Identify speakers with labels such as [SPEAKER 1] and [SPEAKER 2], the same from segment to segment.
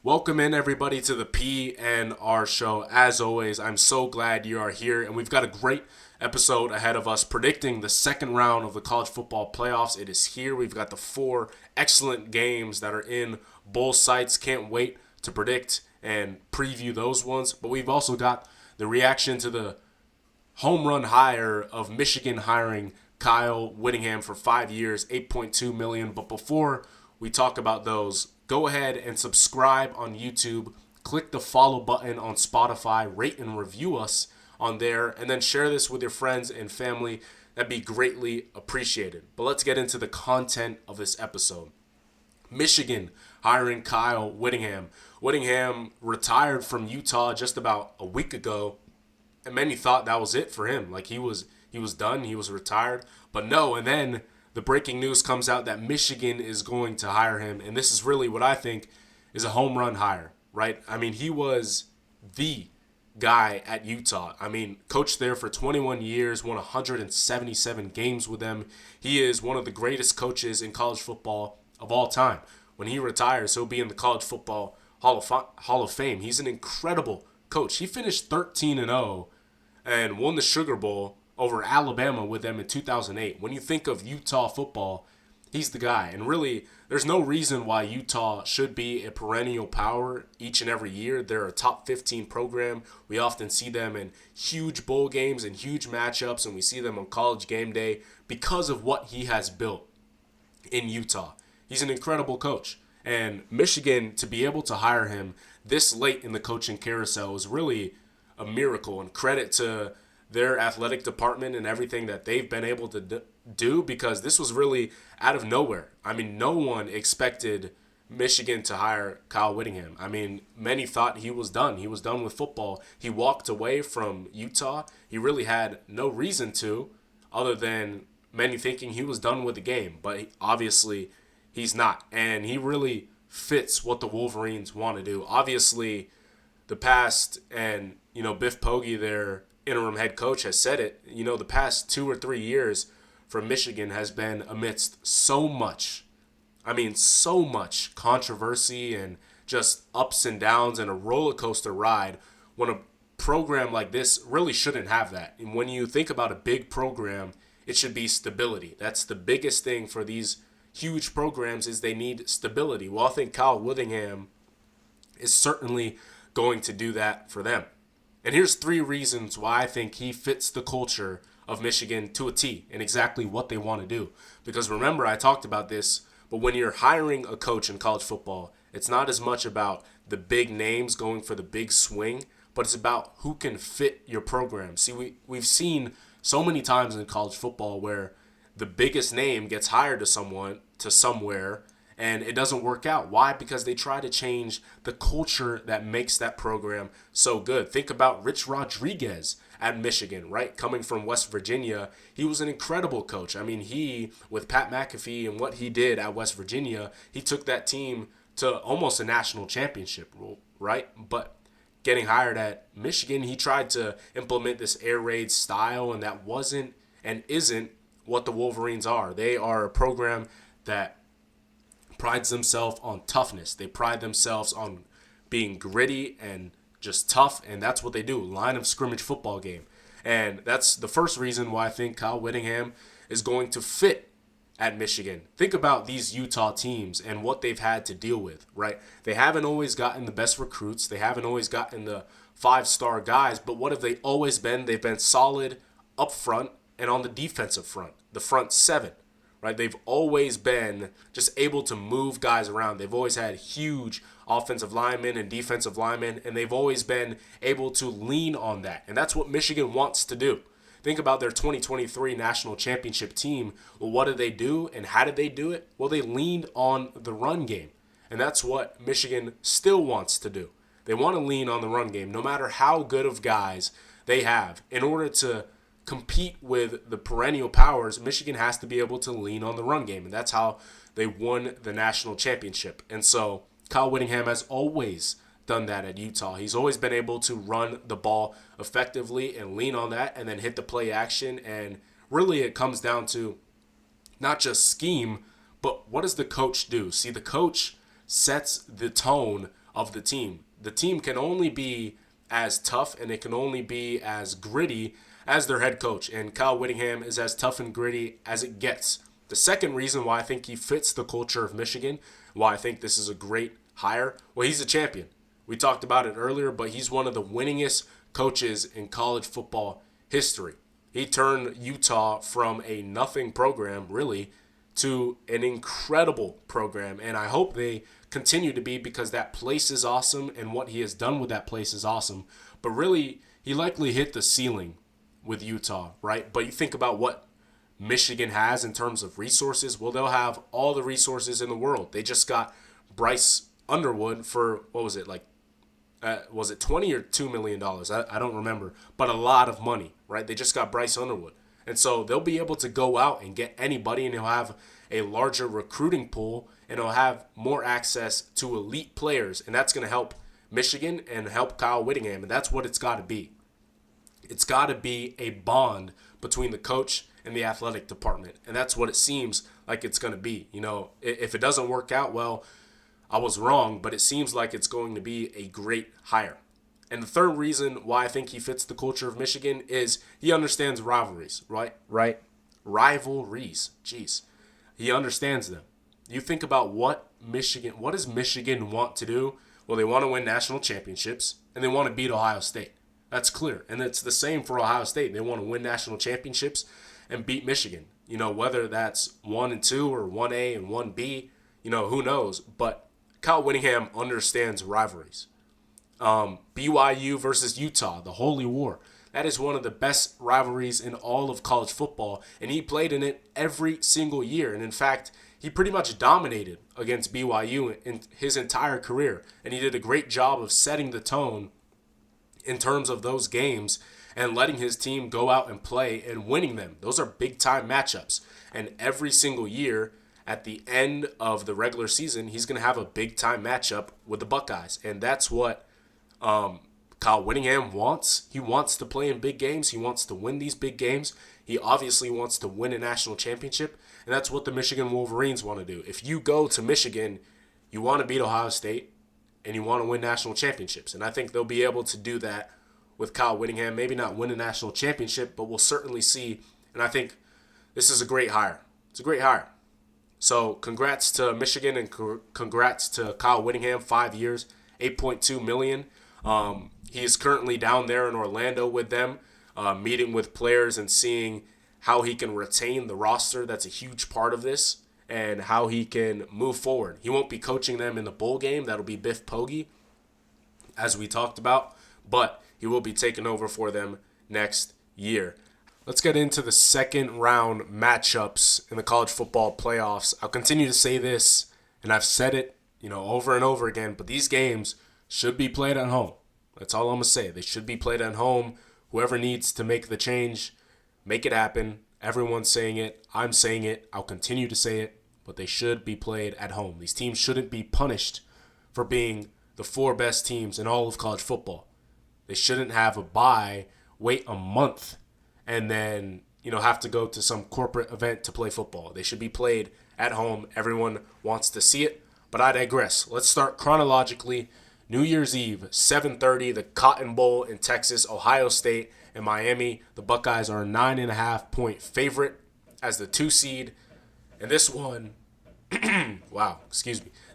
[SPEAKER 1] Welcome in everybody to the PNR show. As always, I'm so glad you are here and we've got a great episode ahead of us predicting the second round of the college football playoffs. It is here. We've got the four excellent games that are in both sites. Can't wait to predict and preview those ones. But we've also got the reaction to the home run hire of Michigan hiring Kyle Whittingham for 5 years, 8.2 million. But before we talk about those, go ahead and subscribe on YouTube. Click the follow button on Spotify, rate and review us on there, and then share this with your friends and family. That'd be greatly appreciated. But let's get into the content of this episode. Michigan hiring Kyle Whittingham. Whittingham retired from Utah just about a week ago, and many thought that was it for him. Like he was done, he was retired. But no, and then the breaking news comes out that Michigan is going to hire him, and this is really what I think is a home run hire, right? I mean, he was the guy at Utah. I mean, coached there for 21 years, won 177 games with them. He is one of the greatest coaches in college football of all time. When he retires, he'll be in the College Football Hall of Fame. He's an incredible coach. He finished 13-0 and won the Sugar Bowl over Alabama with them in 2008. When you think of Utah football, he's the guy. And really, there's no reason why Utah should be a perennial power each and every year. They're a top 15 program. We often see them in huge bowl games and huge matchups, and we see them on College game day because of what he has built in Utah. He's an incredible coach. And Michigan, to be able to hire him this late in the coaching carousel is really a miracle, and credit to their athletic department and everything that they've been able to do, because this was really out of nowhere. I mean, no one expected Michigan to hire Kyle Whittingham. I mean, many thought he was done. He was done with football. He walked away from Utah. He really had no reason to, other than many thinking he was done with the game. But obviously, he's not. And he really fits what the Wolverines want to do. Obviously, the past, and, Biff Poggi, their interim head coach, has said it, the past 2 or 3 years for Michigan has been amidst so much controversy and just ups and downs and a roller coaster ride, when a program like this really shouldn't have that. And when you think about a big program, it should be stability. That's the biggest thing for these huge programs, is they need stability. Well, I think Kyle Whittingham is certainly going to do that for them. And here's 3 reasons why I think he fits the culture of Michigan to a T and exactly what they want to do. Because remember, I talked about this, but when you're hiring a coach in college football, it's not as much about the big names going for the big swing, but it's about who can fit your program. See, we've seen so many times in college football where the biggest name gets hired to somewhere, and it doesn't work out. Why? Because they try to change the culture that makes that program so good. Think about Rich Rodriguez at Michigan, right? Coming from West Virginia, he was an incredible coach. I mean, he, with Pat McAfee and what he did at West Virginia, he took that team to almost a national championship, right? But getting hired at Michigan, he tried to implement this air raid style, and that wasn't and isn't what the Wolverines are. They are a program that prides themselves on toughness. They pride themselves on being gritty and just tough, and that's what they do. Line of scrimmage football game. And that's the first reason why I think Kyle Whittingham is going to fit at Michigan. Think about these Utah teams and what they've had to deal with, right? They haven't always gotten the best recruits. They haven't always gotten the 5-star guys, but what have they always been? They've been solid up front and on the defensive front, the front 7. Right? They've always been just able to move guys around. They've always had huge offensive linemen and defensive linemen, and they've always been able to lean on that. And that's what Michigan wants to do. Think about their 2023 national championship team. Well, what did they do, and how did they do it? Well, they leaned on the run game. And that's what Michigan still wants to do. They want to lean on the run game, no matter how good of guys they have, in order to compete with the perennial powers. Michigan has to be able to lean on the run game, and that's how they won the national championship. And so Kyle Whittingham has always done that at Utah. He's always been able to run the ball effectively and lean on that and then hit the play action. And really it comes down to not just scheme, but what does the coach do? See, the coach sets the tone of the team. The team can only be as tough and it can only be as gritty as their head coach. And Kyle Whittingham is as tough and gritty as it gets. The second reason why I think he fits the culture of Michigan, why I think this is a great hire, well, he's a champion. We talked about it earlier, but he's one of the winningest coaches in college football history. He turned Utah from a nothing program, really, to an incredible program. And I hope they continue to be, because that place is awesome and what he has done with that place is awesome. But really, he likely hit the ceiling with Utah, right? But you think about what Michigan has in terms of resources. Well, they'll have all the resources in the world. They just got Bryce Underwood for, what was it, like, was it 20 or $2 million? I don't remember, but a lot of money, right? They just got Bryce Underwood. And so they'll be able to go out and get anybody, and he'll have a larger recruiting pool, and he'll have more access to elite players. And that's going to help Michigan and help Kyle Whittingham. And that's what it's got to be. It's got to be a bond between the coach and the athletic department. And that's what it seems like it's going to be. You know, if it doesn't work out, well, I was wrong, but it seems like it's going to be a great hire. And the third reason why I think he fits the culture of Michigan is he understands rivalries, right? Rivalries. Jeez. He understands them. You think about what does Michigan want to do? Well, they want to win national championships, and they want to beat Ohio State. That's clear. And it's the same for Ohio State. They want to win national championships and beat Michigan. You know, whether that's 1 and 2 or 1A and 1B, you know, who knows? But Kyle Whittingham understands rivalries. BYU versus Utah, the Holy War. That is one of the best rivalries in all of college football, and he played in it every single year. And in fact, he pretty much dominated against BYU in his entire career, and he did a great job of setting the tone in terms of those games and letting his team go out and play and winning them. Those are big-time matchups, and every single year, at the end of the regular season, he's going to have a big-time matchup with the Buckeyes. And that's what Kyle Whittingham wants. He wants to play in big games. He wants to win these big games. He obviously wants to win a national championship. And that's what the Michigan Wolverines want to do. If you go to Michigan, you want to beat Ohio State, and you want to win national championships. And I think they'll be able to do that with Kyle Whittingham. Maybe not win a national championship, but we'll certainly see. And I think this is a great hire. It's a great hire. So congrats to Michigan and congrats to Kyle Whittingham, 5 years, $8.2 million. He is currently down there in Orlando with them, meeting with players and seeing how he can retain the roster. That's a huge part of this, and how he can move forward. He won't be coaching them in the bowl game. That'll be Biff Poggi, as we talked about, but he will be taking over for them next year. Let's get into the second round matchups in the college football playoffs. I'll continue to say this, and I've said it, over and over again, but these games should be played at home. That's all I'm going to say. They should be played at home. Whoever needs to make the change, make it happen. Everyone's saying it. I'm saying it. I'll continue to say it, but they should be played at home. These teams shouldn't be punished for being the 4 best teams in all of college football. They shouldn't have a bye, wait a month, and then, have to go to some corporate event to play football. They should be played at home. Everyone wants to see it, but I digress. Let's start chronologically. New Year's Eve, 7:30, the Cotton Bowl in Texas, Ohio State, and Miami. The Buckeyes are a 9.5-point favorite as the 2 seed. And this one,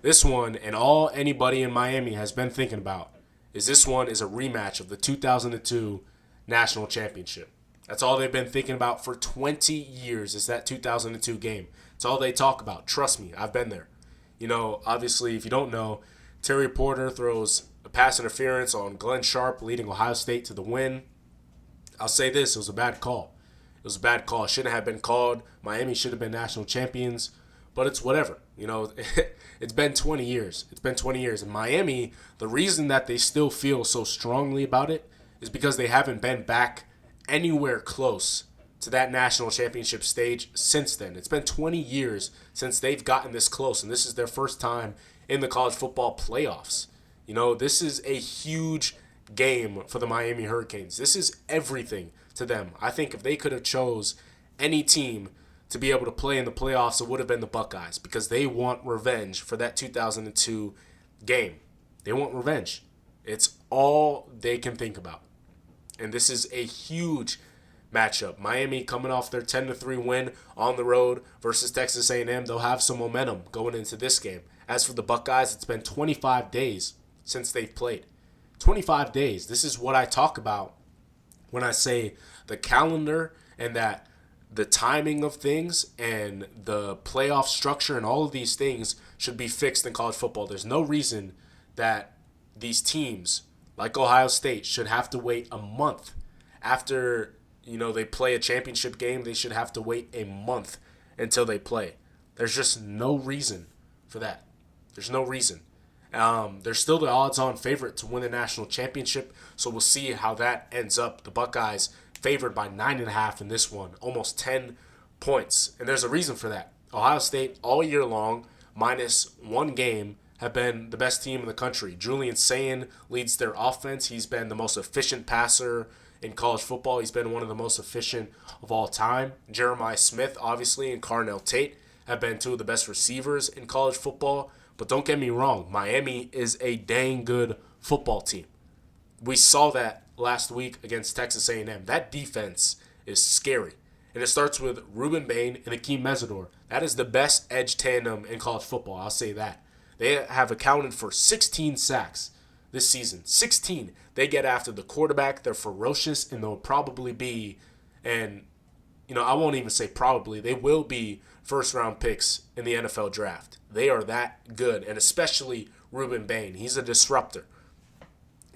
[SPEAKER 1] this one, and all anybody in Miami has been thinking about, is this one is a rematch of the 2002 National Championship. That's all they've been thinking about for 20 years is that 2002 game. It's all they talk about. Trust me, I've been there. Obviously, if you don't know, Terry Porter throws a pass interference on Glenn Sharp, leading Ohio State to the win. I'll say this, it was a bad call. It was a bad call. It shouldn't have been called. Miami should have been national champions, but it's whatever. It's been 20 years. It's been 20 years. In Miami, the reason that they still feel so strongly about it is because they haven't been back anywhere close to that national championship stage since then. It's been 20 years since they've gotten this close, and this is their first time in the college football playoffs. This is a huge game for the Miami Hurricanes. This is everything to them. I think if they could have chose any team to be able to play in the playoffs, it would have been the Buckeyes, because they want revenge for that 2002 game. They want revenge. It's all they can think about. And this is a huge matchup. Miami coming off their 10-3 win on the road versus Texas A&M. They'll have some momentum going into this game. As for the Buckeyes, it's been 25 days since they've played. 25 days. This is what I talk about when I say the calendar and that the timing of things and the playoff structure and all of these things should be fixed in college football. There's no reason that these teams like Ohio State should have to wait a month after they play a championship game. They should have to wait a month until they play. There's just no reason for that. There's no reason. They're still the odds-on favorite to win the national championship, so we'll see how that ends up. The Buckeyes favored by 9.5 in this one, almost 10 points. And there's a reason for that. Ohio State all year long, minus one game, have been the best team in the country. Julian Sayin leads their offense. He's been the most efficient passer in college football. He's been one of the most efficient of all time. Jeremiah Smith, obviously, and Carnell Tate have been two of the best receivers in college football. But don't get me wrong, Miami is a dang good football team. We saw that last week against Texas A&M. That defense is scary. And it starts with Ruben Bain and Akeem Mesidor. That is the best edge tandem in college football, I'll say that. They have accounted for 16 sacks this season. 16. They get after the quarterback. They're ferocious, and they'll probably be, and I won't even say probably, they will be first-round picks in the NFL draft. They are that good, and especially Ruben Bain. He's a disruptor.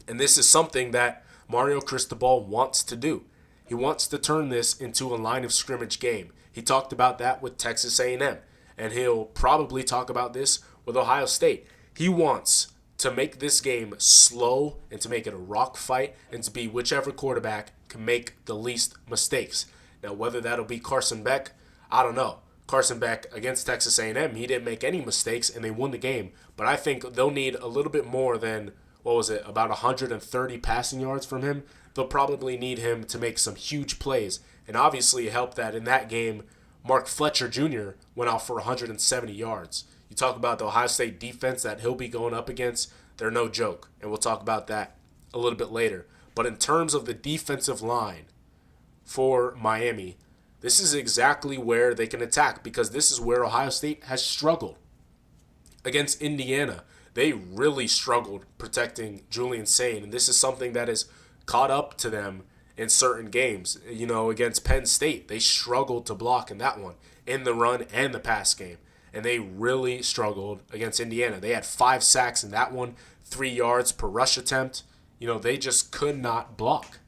[SPEAKER 1] And this is something that Mario Cristobal wants to do. He wants to turn this into a line of scrimmage game. He talked about that with Texas A&M, and he'll probably talk about this with Ohio State. He wants to make this game slow and to make it a rock fight and to be whichever quarterback can make the least mistakes. Now, whether that'll be Carson Beck, I don't know. Carson Beck against Texas A&M, he didn't make any mistakes and they won the game. But I think they'll need a little bit more than, about 130 passing yards from him. They'll probably need him to make some huge plays. And obviously it helped that in that game, Mark Fletcher Jr. went out for 170 yards. You talk about the Ohio State defense that he'll be going up against, they're no joke. And we'll talk about that a little bit later. But in terms of the defensive line for Miami, this is exactly where they can attack because this is where Ohio State has struggled. Against Indiana, they really struggled protecting Julian Sayin, and this is something that has caught up to them in certain games. Against Penn State, they struggled to block in that one, in the run and the pass game, and they really struggled against Indiana. They had 5 sacks in that one, 3 yards per rush attempt. They just could not block.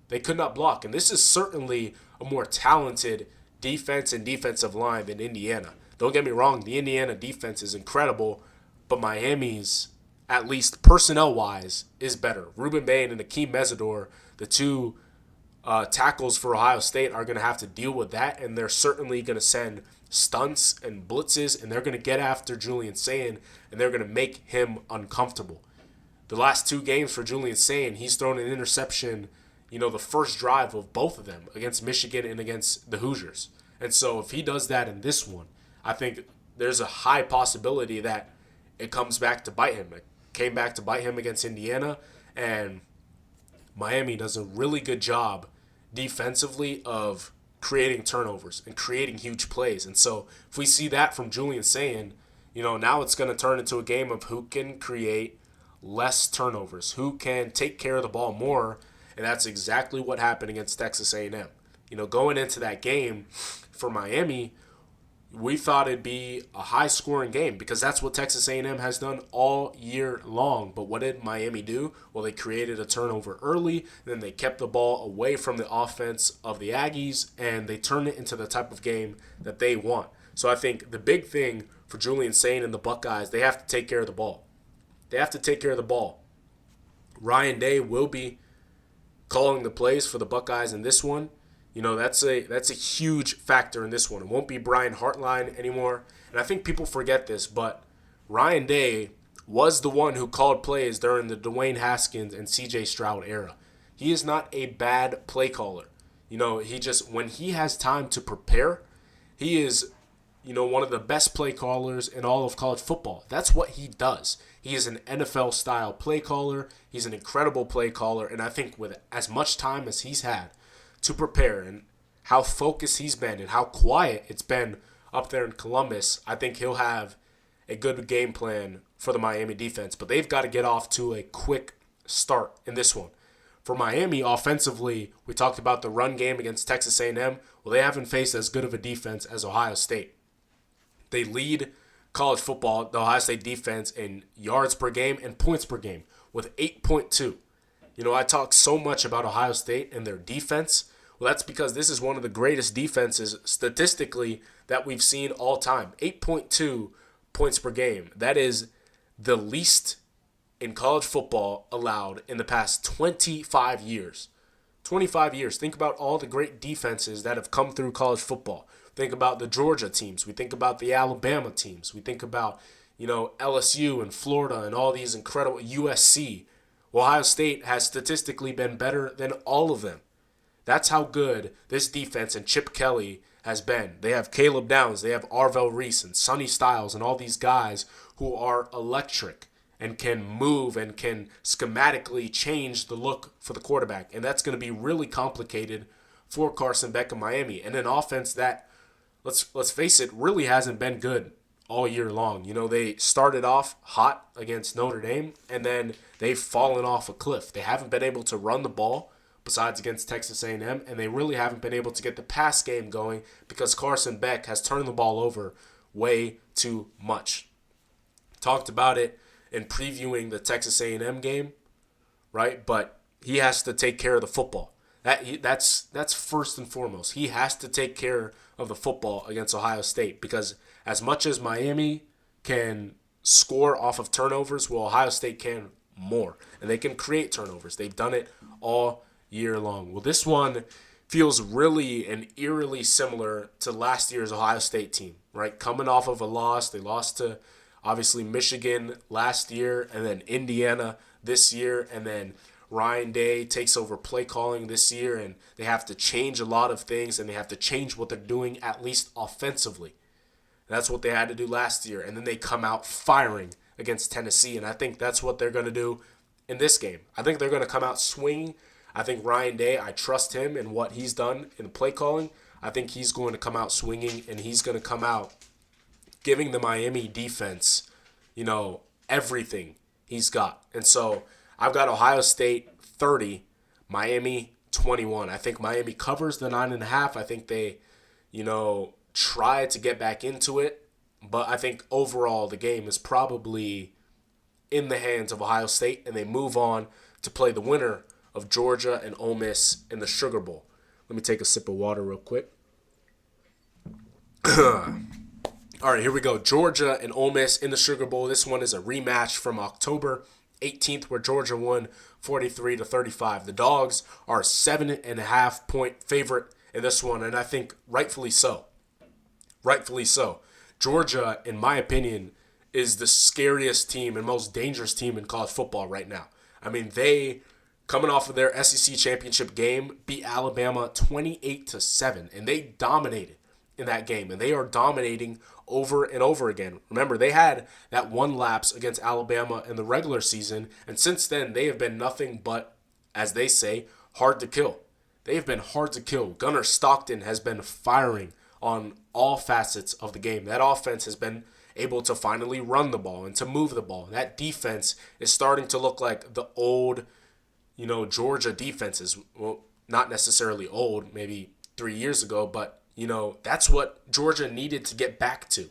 [SPEAKER 1] They could not block, and this is certainly a more talented defense and defensive line than Indiana. Don't get me wrong, the Indiana defense is incredible, but Miami's, at least personnel-wise, is better. Ruben Bain and Akeem Mesidor, the two tackles for Ohio State, are going to have to deal with that, and they're certainly going to send stunts and blitzes, and they're going to get after Julian Sayin, and they're going to make him uncomfortable. The last 2 games for Julian Sayin, he's thrown an interception the first drive of both of them against Michigan and against the Hoosiers. And so if he does that in this one, I think there's a high possibility that it comes back to bite him. It came back to bite him against Indiana, and Miami does a really good job defensively of creating turnovers and creating huge plays. And so if we see that from Julian Sayin, now it's going to turn into a game of who can create less turnovers, who can take care of the ball more. And that's exactly what happened against Texas A&M. Going into that game for Miami, we thought it'd be a high-scoring game because that's what Texas A&M has done all year long. But what did Miami do? Well, they created a turnover early, then they kept the ball away from the offense of the Aggies, and they turned it into the type of game that they want. So I think the big thing for Julian Sayin and the Buckeyes, they have to take care of the ball. They have to take care of the ball. Ryan Day will be calling the plays for the Buckeyes in this one. That's a huge factor in this one. It won't be Brian Hartline anymore. And I think people forget this, but Ryan Day was the one who called plays during the Dwayne Haskins and CJ Stroud era. He is not a bad play caller. He just, when he has time to prepare, he is, one of the best play callers in all of college football. That's what he does. He is an NFL-style play caller. He's an incredible play caller, and I think with as much time as he's had to prepare and how focused he's been and how quiet it's been up there in Columbus, I think he'll have a good game plan for the Miami defense. But they've got to get off to a quick start in this one. For Miami, offensively, we talked about the run game against Texas A&M. Well, they haven't faced as good of a defense as Ohio State. They lead college football, the Ohio State defense, in yards per game and points per game with 8.2. I talk so much about Ohio State and their defense. Well, that's because this is one of the greatest defenses statistically that we've seen all time. 8.2 points per game. That is the least in college football allowed in the past 25 years. 25 years. Think about all the great defenses that have come through college football. Think about the Georgia teams. We think about the Alabama teams. We think about, LSU and Florida and all these incredible USC. Ohio State has statistically been better than all of them. That's how good this defense and Chip Kelly has been. They have Caleb Downs, they have Arvell Reese and Sonny Styles and all these guys who are electric and can move and can schematically change the look for the quarterback. And that's going to be really complicated for Carson Beck in Miami. And an offense that, let's face it, really hasn't been good all year long. They started off hot against Notre Dame, and then they've fallen off a cliff. They haven't been able to run the ball besides against Texas A&M, and they really haven't been able to get the pass game going because Carson Beck has turned the ball over way too much. Talked about it in previewing the Texas A&M game, right? But he has to take care of the football. That's first and foremost. He has to take care of the football against Ohio State because as much as Miami can score off of turnovers, well, Ohio State can more, and they can create turnovers. They've done it all year long. Well, this one feels really and eerily similar to last year's Ohio State team, right? Coming off of a loss. They lost to, obviously, Michigan last year and then Indiana this year, and then Ryan Day takes over play calling this year, and they have to change a lot of things, and they have to change what they're doing, at least offensively. That's what they had to do last year, and then they come out firing against Tennessee, and I think that's what they're going to do in this game. I think they're going to come out swinging. I think Ryan Day, I trust him in what he's done in play calling. I think he's going to come out swinging, and he's going to come out giving the Miami defense, everything he's got. And so I've got Ohio State 30, Miami 21. I think Miami covers the 9.5. I think they, try to get back into it. But I think overall the game is probably in the hands of Ohio State, and they move on to play the winner of Georgia and Ole Miss in the Sugar Bowl. Let me take a sip of water real quick. All right, here we go. Georgia and Ole Miss in the Sugar Bowl. This one is a rematch from October 18th, where Georgia won 43-35. The Dogs are a 7.5 point favorite in this one, and I think rightfully so. Rightfully so. Georgia, in my opinion, is the scariest team and most dangerous team in college football right now. I mean, they, coming off of their SEC championship game, beat Alabama 28-7, and they dominated in that game, and they are dominating over and over again. Remember, they had that one lapse against Alabama in the regular season, and since then, they have been nothing but, as they say, hard to kill. They have been hard to kill. Gunnar Stockton has been firing on all facets of the game. That offense has been able to finally run the ball and to move the ball. That defense is starting to look like the old, Georgia defenses. Well, not necessarily old, maybe 3 years ago, but that's what Georgia needed to get back to.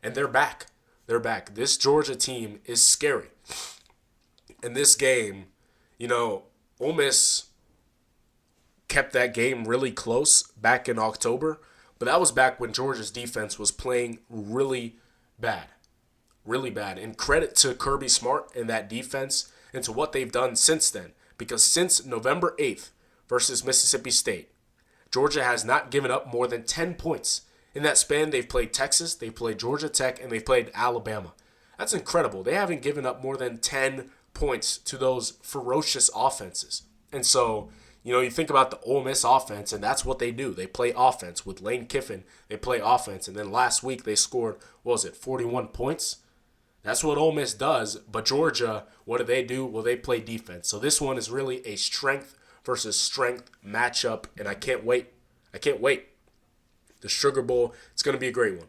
[SPEAKER 1] And they're back. They're back. This Georgia team is scary. In this game, Ole Miss kept that game really close back in October, but that was back when Georgia's defense was playing really bad. Really bad. And credit to Kirby Smart and that defense and to what they've done since then. Because since November 8th versus Mississippi State, Georgia has not given up more than 10 points. In that span, they've played Texas, they've played Georgia Tech, and they've played Alabama. That's incredible. They haven't given up more than 10 points to those ferocious offenses. And so, You think about the Ole Miss offense, and that's what they do. They play offense. With Lane Kiffin, they play offense. And then last week they scored, 41 points? That's what Ole Miss does. But Georgia, what do? Well, they play defense. So this one is really a strength versus strength matchup, and I can't wait. I can't wait. The Sugar Bowl, it's going to be a great one.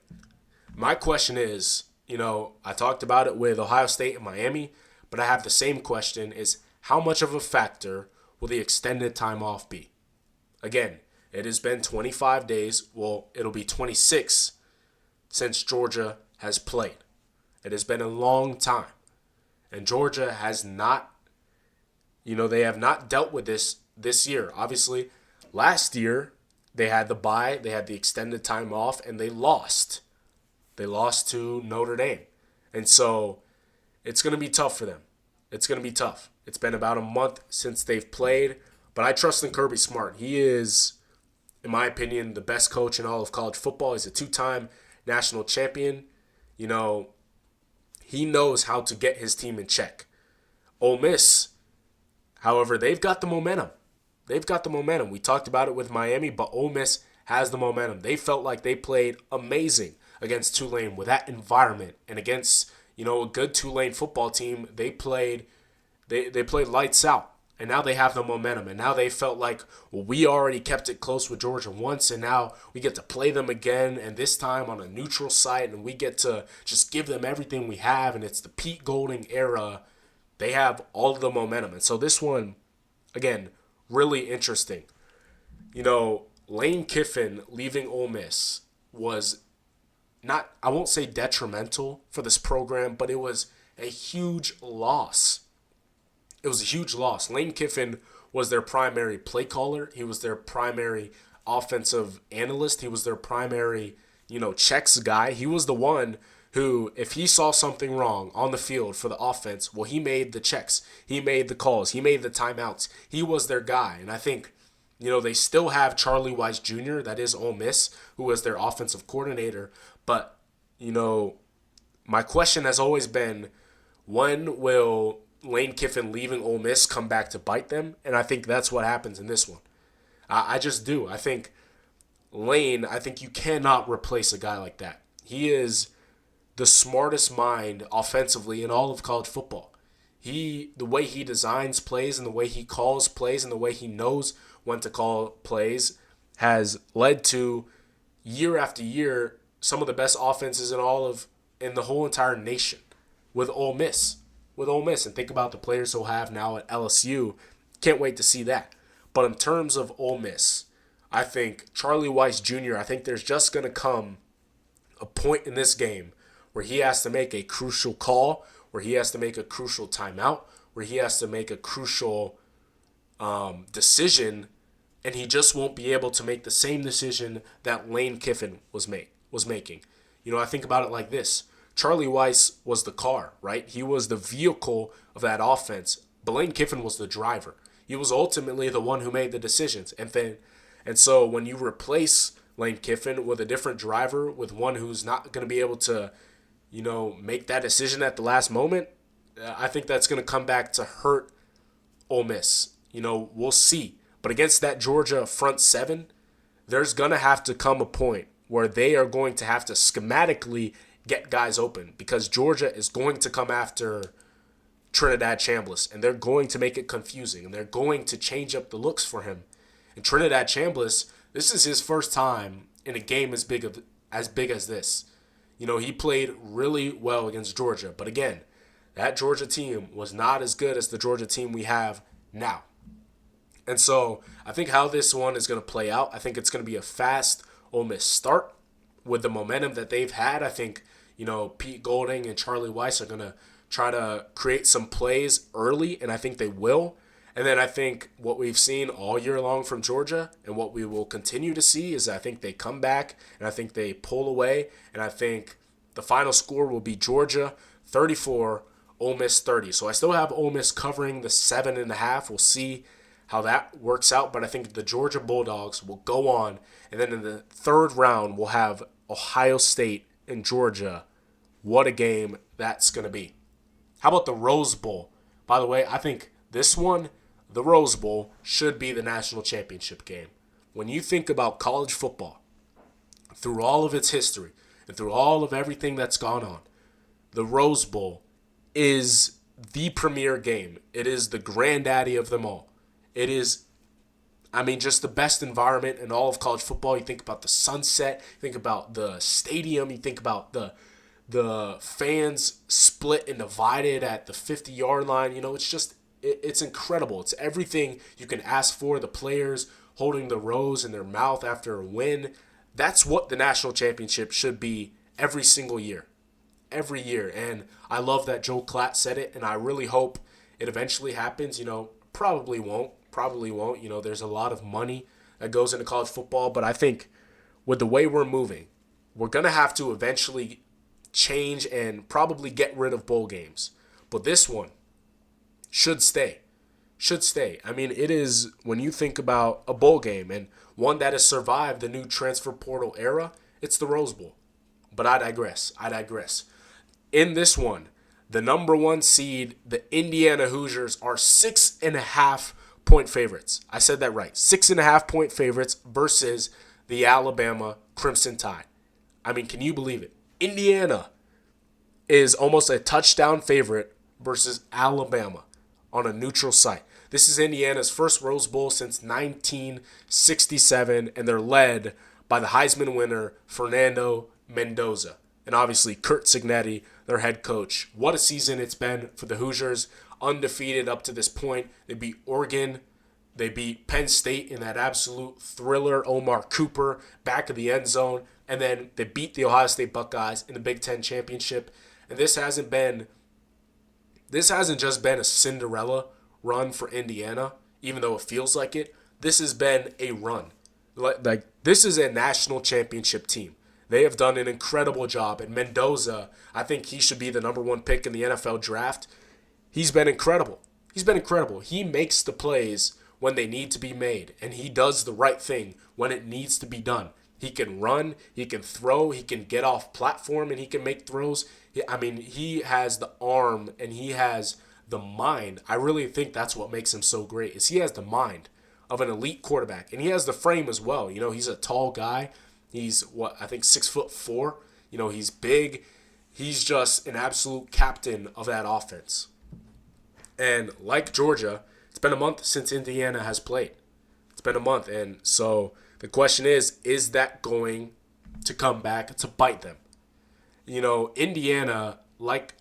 [SPEAKER 1] My question is, I talked about it with Ohio State and Miami, but I have the same question is how much of a factor will the extended time off be? Again, it has been 25 days. Well, it'll be 26 since Georgia has played. It has been a long time. And Georgia has not, they have not dealt with this year. Obviously, last year they had the bye, they had the extended time off, and they lost. They lost to Notre Dame. And so it's going to be tough for them. It's going to be tough. It's been about a month since they've played, but I trust in Kirby Smart. He is, in my opinion, the best coach in all of college football. He's a 2-time national champion. He knows how to get his team in check. Ole Miss, however, they've got the momentum. They've got the momentum. We talked about it with Miami, but Ole Miss has the momentum. They felt like they played amazing against Tulane with that environment, and against a good Tulane football team, they played lights out, and now they have the momentum, and now they felt like, well, we already kept it close with Georgia once, and now we get to play them again, and this time on a neutral site, and we get to just give them everything we have, and it's the Pete Golding era. They have all of the momentum, and so this one, again, really interesting. Lane Kiffin leaving Ole Miss was not, I won't say detrimental for this program, but it was a huge loss. It was a huge loss. Lane Kiffin was their primary play caller. He was their primary offensive analyst. He was their primary, checks guy. He was the one who, if he saw something wrong on the field for the offense, well, he made the checks. He made the calls. He made the timeouts. He was their guy. And I think, they still have Charlie Weiss Jr., that is Ole Miss, who was their offensive coordinator. But, my question has always been, when will Lane Kiffin leaving Ole Miss come back to bite them? And I think that's what happens in this one. I just do. I think you cannot replace a guy like that. He is the smartest mind offensively in all of college football. The way he designs plays and the way he calls plays and the way he knows when to call plays has led to, year after year, some of the best offenses in the whole entire nation with Ole Miss. And think about the players he'll have now at LSU. Can't wait to see that. But in terms of Ole Miss, I think Charlie Weiss Jr., I think there's just going to come a point in this game where he has to make a crucial call, where he has to make a crucial timeout, where he has to make a crucial decision, and he just won't be able to make the same decision that Lane Kiffin was making. I think about it like this. Charlie Weiss was the car, right? He was the vehicle of that offense. But Lane Kiffin was the driver. He was ultimately the one who made the decisions. And so when you replace Lane Kiffin with a different driver, with one who's not going to be able to, make that decision at the last moment, I think that's going to come back to hurt Ole Miss. We'll see. But against that Georgia front seven, there's going to have to come a point where they are going to have to schematically get guys open, because Georgia is going to come after Trinidad Chambliss, and they're going to make it confusing, and they're going to change up the looks for him. And Trinidad Chambliss, this is his first time in a game as big as this. He played really well against Georgia, but again, that Georgia team was not as good as the Georgia team we have now. And so I think how this one is going to play out, I think it's going to be a fast Ole Miss start with the momentum that they've had. I think, Pete Golding and Charlie Weiss are going to try to create some plays early, and I think they will. And then I think what we've seen all year long from Georgia and what we will continue to see is I think they come back and I think they pull away, and I think the final score will be Georgia 34, Ole Miss 30. So I still have Ole Miss covering the 7.5. We'll see how that works out, but I think the Georgia Bulldogs will go on, and then in the third round we'll have Ohio State and Georgia. What a game that's going to be. How about the Rose Bowl? By the way, I think this one, the Rose Bowl should be the national championship game. When you think about college football, through all of its history and through all of everything that's gone on, the Rose Bowl is the premier game. It is the granddaddy of them all. It is, just the best environment in all of college football. You think about the sunset, you think about the stadium, you think about the fans split and divided at the 50-yard line. It's incredible. It's everything you can ask for. The players holding the rose in their mouth after a win. That's what the national championship should be every single year. Every year. And I love that Joe Klatt said it, and I really hope it eventually happens. Probably won't. There's a lot of money that goes into college football, but I think with the way we're moving, we're going to have to eventually change and probably get rid of bowl games. But this one should stay. It is, when you think about a bowl game and one that has survived the new transfer portal era, it's the Rose Bowl. But I digress. In this one, the number one seed, the Indiana Hoosiers, are 6.5-point favorites. I said that right. 6.5-point favorites versus the Alabama Crimson Tide. Can you believe it? Indiana is almost a touchdown favorite versus Alabama on a neutral site. This is Indiana's first Rose Bowl since 1967, and they're led by the Heisman winner, Fernando Mendoza. And obviously, Curt Cignetti, their head coach. What a season it's been for the Hoosiers. Undefeated up to this point. They beat Oregon. They beat Penn State in that absolute thriller. Omar Cooper back of the end zone. And then they beat the Ohio State Buckeyes in the Big Ten Championship. And this hasn't just been a Cinderella run for Indiana, even though it feels like it. This has been a run. This is a national championship team. They have done an incredible job. And Mendoza, I think he should be the number one pick in the NFL draft. He's been incredible. He makes the plays when they need to be made, and he does the right thing when it needs to be done. He can run, he can throw, he can get off platform, and he can make throws. He has the arm and he has the mind. I really think that's what makes him so great, is he has the mind of an elite quarterback, and he has the frame as well. He's a tall guy. He's 6'4". He's big. He's just an absolute captain of that offense. And like Georgia, it's been a month since Indiana has played. It's been a month, and so the question is that going to come back to bite them? Indiana,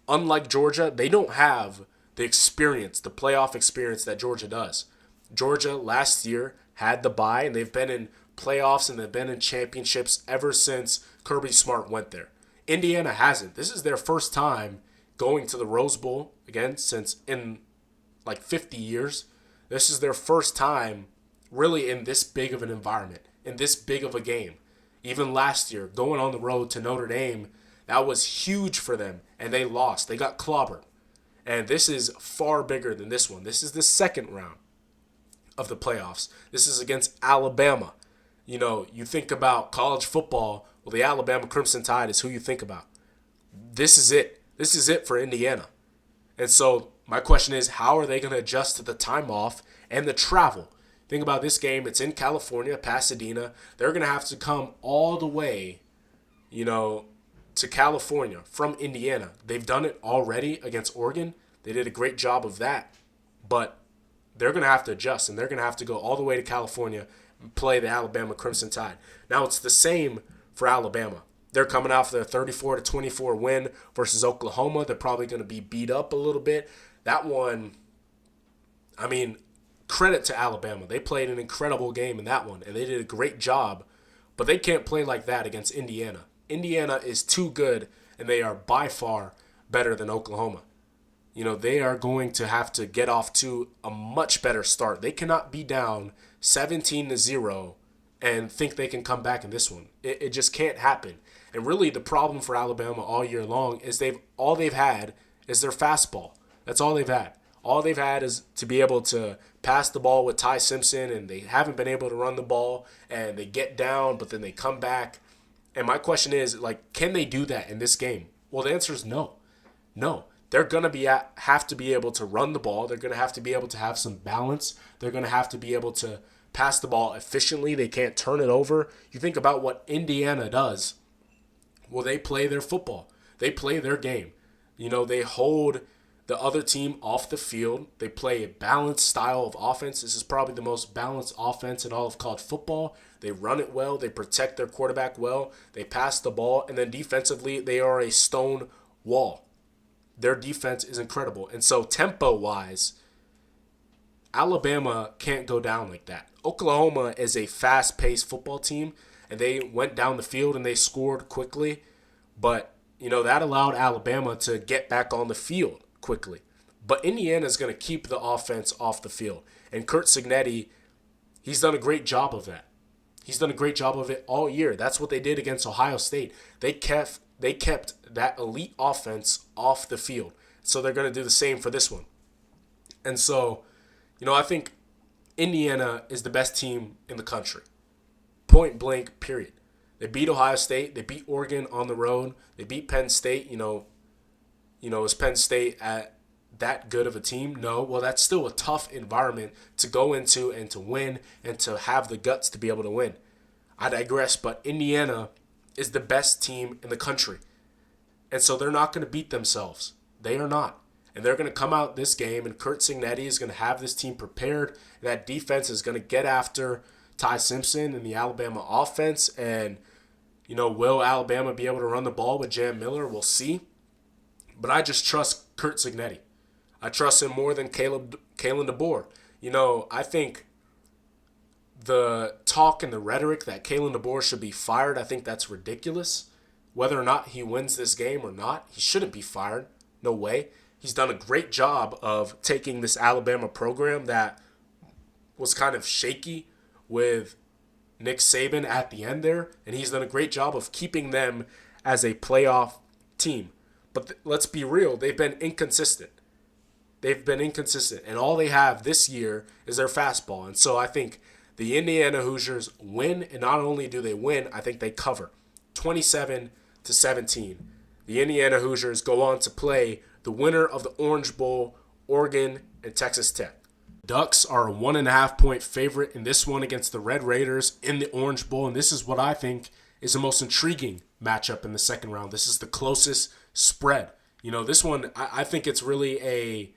[SPEAKER 1] unlike Georgia, they don't have the experience, the playoff experience that Georgia does. Georgia last year had the bye, and they've been in playoffs and they've been in championships ever since Kirby Smart went there. Indiana hasn't. This is their first time going to the Rose Bowl, again, since in 50 years. This is their first time really in this big of an environment, in this big of a game. Even last year, going on the road to Notre Dame, that was huge for them, and they lost. They got clobbered. And this is far bigger than this one. This is the second round of the playoffs. This is against Alabama. You think about college football, well, the Alabama Crimson Tide is who you think about. This is it. This is it for Indiana. And so my question is, how are they going to adjust to the time off and the travel? Think about this game. It's in California, Pasadena. They're going to have to come all the way, to California from Indiana. They've done it already against Oregon. They did a great job of that. But they're going to have to adjust, and they're going to have to go all the way to California and play the Alabama Crimson Tide. Now, it's the same for Alabama. They're coming off their 34-24 win versus Oklahoma. They're probably going to be beat up a little bit. That one, credit to Alabama. They played an incredible game in that one, and they did a great job. But they can't play like that against Indiana. Indiana is too good, and they are by far better than Oklahoma. They are going to have to get off to a much better start. They cannot be down 17-0 and think they can come back in this one. It just can't happen. And really, the problem for Alabama all year long is all they've had is their fastball. That's all they've had. All they've had is to be able to pass the ball with Ty Simpson, and they haven't been able to run the ball, and they get down, but then they come back. And my question is, can they do that in this game? Well, the answer is no. No. they're going to have to be able to run the ball. They're going to have to be able to have some balance. They're going to have to be able to pass the ball efficiently. They can't turn it over. You think about what Indiana does. Well, they play their football. They play their game. They hold the other team off the field. They play a balanced style of offense. This is probably the most balanced offense in all of college football. They run it well. They protect their quarterback well. They pass the ball. And then defensively, they are a stone wall. Their defense is incredible. And so tempo-wise, Alabama can't go down like that. Oklahoma is a fast-paced football team, and they went down the field and they scored quickly. But, that allowed Alabama to get back on the field quickly. But Indiana is going to keep the offense off the field. And Curt Cignetti, he's done a great job of that. He's done a great job of it all year. That's what they did against Ohio State. They kept that elite offense off the field. So they're going to do the same for this one. And so, I think Indiana is the best team in the country. Point blank, period. They beat Ohio State. They beat Oregon on the road. They beat Penn State. Is Penn State at that good of a team? No. Well, that's still a tough environment to go into and to win and to have the guts to be able to win. I digress, but Indiana is the best team in the country. And so they're not going to beat themselves. They are not. And they're going to come out this game, and Curt Cignetti is going to have this team prepared. And that defense is going to get after Ty Simpson and the Alabama offense. And, will Alabama be able to run the ball with Jam Miller? We'll see. But I just trust Curt Cignetti. I trust him more than Kalen DeBoer. I think the talk and the rhetoric that Kalen DeBoer should be fired, I think that's ridiculous. Whether or not he wins this game or not, he shouldn't be fired. No way. He's done a great job of taking this Alabama program that was kind of shaky with Nick Saban at the end there, and he's done a great job of keeping them as a playoff team. But let's be real, they've been inconsistent. And all they have this year is their fastball. And so I think the Indiana Hoosiers win, and not only do they win, I think they cover 27-17. The Indiana Hoosiers go on to play the winner of the Orange Bowl, Oregon and Texas Tech. Ducks are a 1.5-point favorite in this one against the Red Raiders in the Orange Bowl, and this is what I think is the most intriguing matchup in the second round. This is the closest spread. This one, I think it's really a,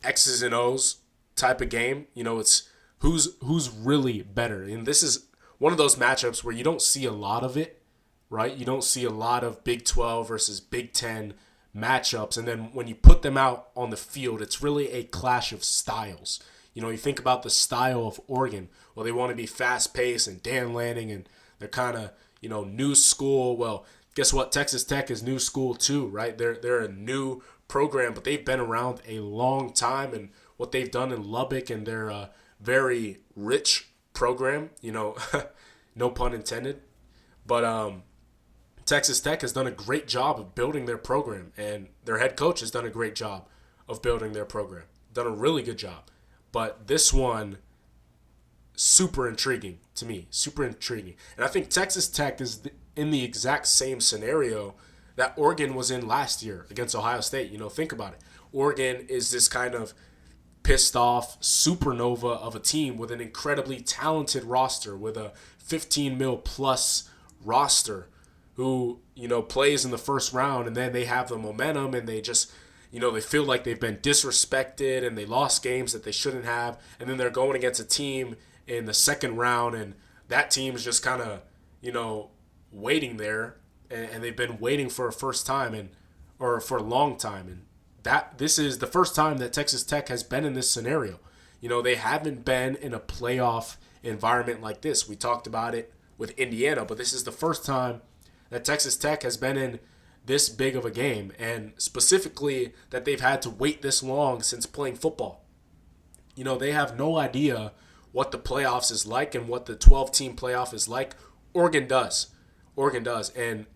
[SPEAKER 1] X's and O's type of game. It's who's really better. And this is one of those matchups where you don't see a lot of it, right? You don't see a lot of Big 12 versus Big 10 matchups. And then when you put them out on the field, it's really a clash of styles. You think about the style of Oregon. Well, they want to be fast-paced and Dan Lanning, and they're kind of, new school. Well, guess what? Texas Tech is new school too, right? They're a new program, but they've been around a long time, and what they've done in Lubbock, and they're a very rich program, no pun intended. But Texas Tech has done a great job of building their program, and their head coach has done a great job of building their program. Done a really good job. But this one, super intriguing to me, super intriguing. And I think Texas Tech is in the exact same scenario that Oregon was in last year against Ohio State. Think about it. Oregon is this kind of pissed off supernova of a team with an incredibly talented roster, with a 15 mil plus roster, who, plays in the first round, and then they have the momentum, and they just, they feel like they've been disrespected and they lost games that they shouldn't have, and then they're going against a team in the second round, and that team is just kind of, waiting there, and they've been waiting for a first time or for a long time, and this is the first time that Texas Tech has been in this scenario. They haven't been in a playoff environment like this. We talked about it with Indiana, but this is the first time that Texas Tech has been in this big of a game, and specifically that they've had to wait this long since playing football. They have no idea what the playoffs is like and what the 12-team playoff is like. Oregon does. And,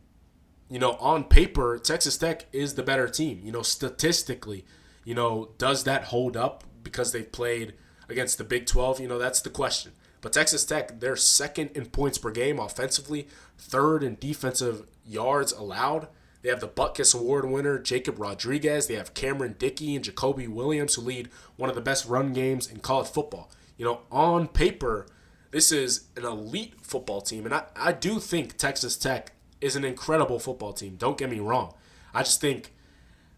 [SPEAKER 1] on paper, Texas Tech is the better team. Statistically, does that hold up because they've played against the Big 12? That's the question. But Texas Tech, they're second in points per game offensively, third in defensive yards allowed. They have the Butkus Award winner, Jacob Rodriguez. They have Cameron Dickey and Jacoby Williams, who lead one of the best run games in college football. On paper, this is an elite football team. And I do think Texas Tech is an incredible football team. Don't get me wrong. I just think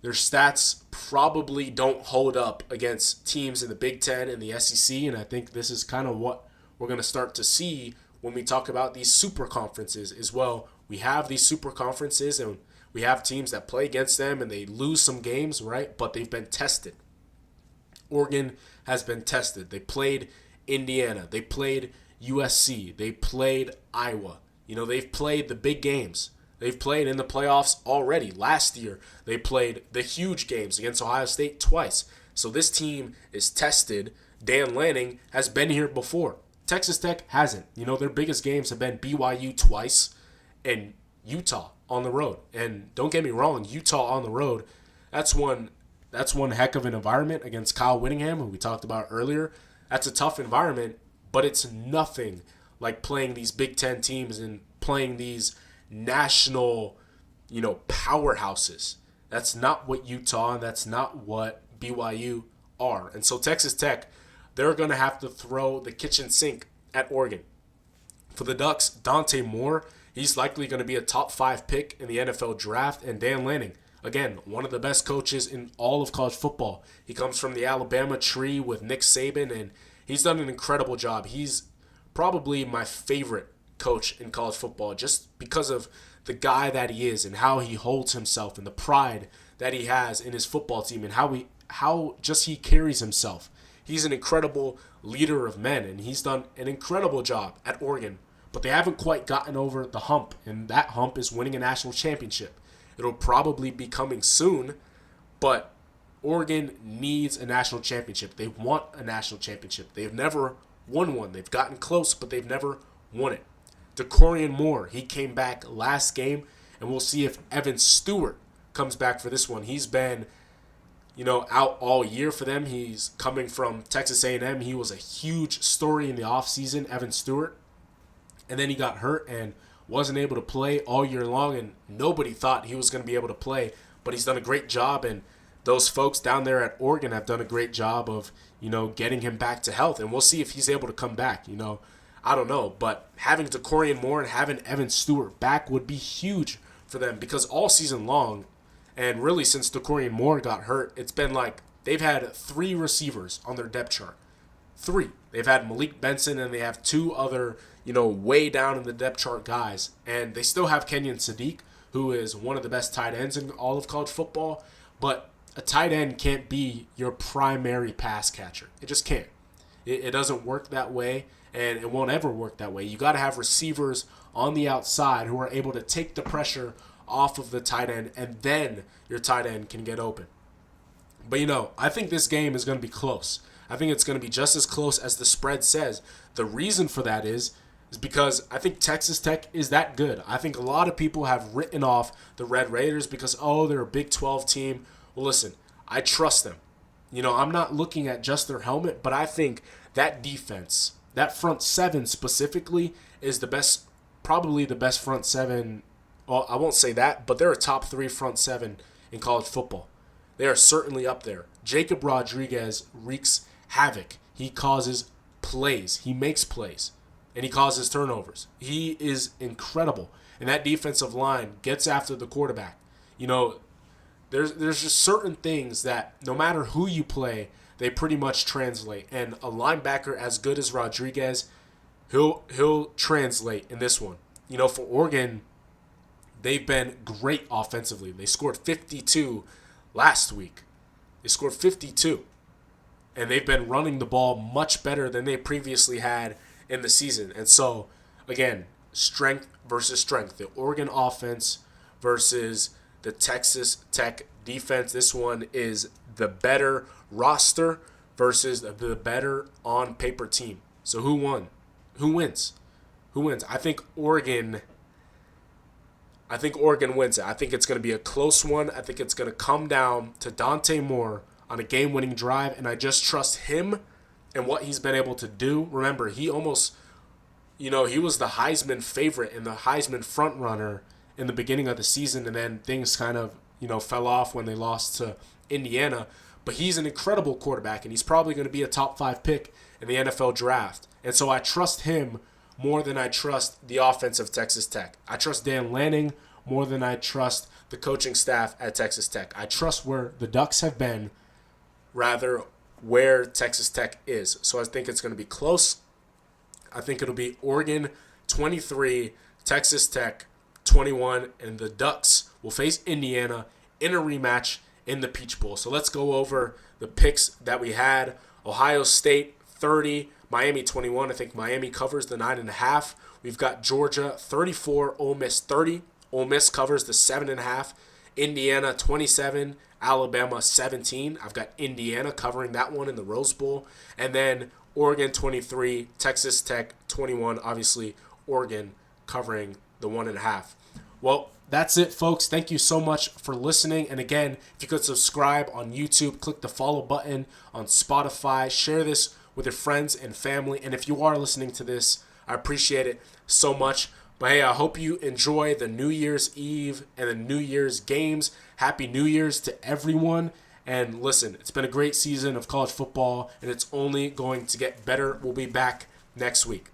[SPEAKER 1] their stats probably don't hold up against teams in the Big Ten and the SEC. And I think this is kind of what we're going to start to see when we talk about these super conferences as well. We have these super conferences and we have teams that play against them and they lose some games, right? But they've been tested. Oregon has been tested. They played Indiana. They played USC. They played Iowa. They've played the big games. They've played in the playoffs already. Last year, they played the huge games against Ohio State twice. So this team is tested. Dan Lanning has been here before. Texas Tech hasn't. Their biggest games have been BYU twice and Utah on the road. And don't get me wrong, Utah on the road, that's one heck of an environment against Kyle Whittingham, who we talked about earlier. That's a tough environment, but it's nothing like playing these Big Ten teams and playing these national, powerhouses. That's not what Utah and that's not what BYU are. And so Texas Tech, they're going to have to throw the kitchen sink at Oregon. For the Ducks, Dante Moore, he's likely going to be a top 5 pick in the NFL draft. And Dan Lanning, again, one of the best coaches in all of college football. He comes from the Alabama tree with Nick Saban, and he's done an incredible job. He's probably my favorite coach in college football just because of the guy that he is and how he holds himself and the pride that he has in his football team and how he carries himself. He's an incredible leader of men, and he's done an incredible job at Oregon. But they haven't quite gotten over the hump, and that hump is winning a national championship. It'll probably be coming soon, but Oregon needs a national championship. They want a national championship. They've never won one. They've gotten close, but they've never won it. DeCorian Moore, he came back last game, and we'll see if Evan Stewart comes back for this one. He's been out all year for them. He's coming from Texas A&M. He was a huge story in the offseason, Evan Stewart. And then he got hurt and wasn't able to play all year long, and nobody thought he was going to be able to play. But he's done a great job, and those folks down there at Oregon have done a great job of, getting him back to health. And we'll see if he's able to come back. I don't know. But having DeCorian Moore and having Evan Stewart back would be huge for them because all season long, and really since DeCorian Moore got hurt, it's been like they've had 3 receivers on their depth chart. 3. They've had Malik Benson and they have 2 other, way down in the depth chart guys. And they still have Kenyon Sadiq, who is one of the best tight ends in all of college football. But a tight end can't be your primary pass catcher. It just can't. It doesn't work that way, and it won't ever work that way. You got to have receivers on the outside who are able to take the pressure off of the tight end, and then your tight end can get open. But, I think this game is going to be close. I think it's going to be just as close as the spread says. The reason for that is because I think Texas Tech is that good. I think a lot of people have written off the Red Raiders because, they're a Big 12 team. Well, listen, I trust them. I'm not looking at just their helmet, but I think that defense, that front 7 specifically, is the best, probably the best front 7. Well, I won't say that, but they're a top 3 front 7 in college football. They are certainly up there. Jacob Rodriguez wreaks havoc. He causes plays. He makes plays. And he causes turnovers. He is incredible. And that defensive line gets after the quarterback. There's just certain things that no matter who you play, they pretty much translate. And a linebacker as good as Rodriguez, he'll translate in this one. For Oregon, they've been great offensively. They scored 52 last week. They scored 52. And they've been running the ball much better than they previously had in the season. And so, again, strength versus strength. The Oregon offense versus the Texas Tech defense. This one is the better roster versus the better on-paper team. So who won? Who wins? Who wins? I think Oregon wins it. I think it's going to be a close one. I think it's going to come down to Dante Moore on a game-winning drive, and I just trust him and what he's been able to do. Remember, he almost, he was the Heisman favorite and the Heisman front runner, in the beginning of the season, and then things kind of, fell off when they lost to Indiana. But he's an incredible quarterback, and he's probably going to be a top 5 pick in the NFL draft. And so I trust him more than I trust the offense of Texas Tech. I trust Dan Lanning more than I trust the coaching staff at Texas Tech. I trust where the Ducks have been, rather where Texas Tech is. So I think it's going to be close. I think it'll be Oregon 23, Texas Tech 21, and the Ducks will face Indiana in a rematch in the Peach Bowl. So let's go over the picks that we had. Ohio State 30, Miami 21. I think Miami covers the 9.5. We've got Georgia 34, Ole Miss 30. Ole Miss covers the 7.5. Indiana 27, Alabama 17. I've got Indiana covering that one in the Rose Bowl. And then Oregon 23, Texas Tech 21. Obviously, Oregon covering the 1.5. Well, that's it, folks. Thank you so much for listening. And again, if you could subscribe on YouTube, click the follow button on Spotify, share this with your friends and family. And if you are listening to this, I appreciate it so much. But hey, I hope you enjoy the New Year's Eve and the New Year's games. Happy New Year's to everyone. And listen, it's been a great season of college football, and it's only going to get better. We'll be back next week.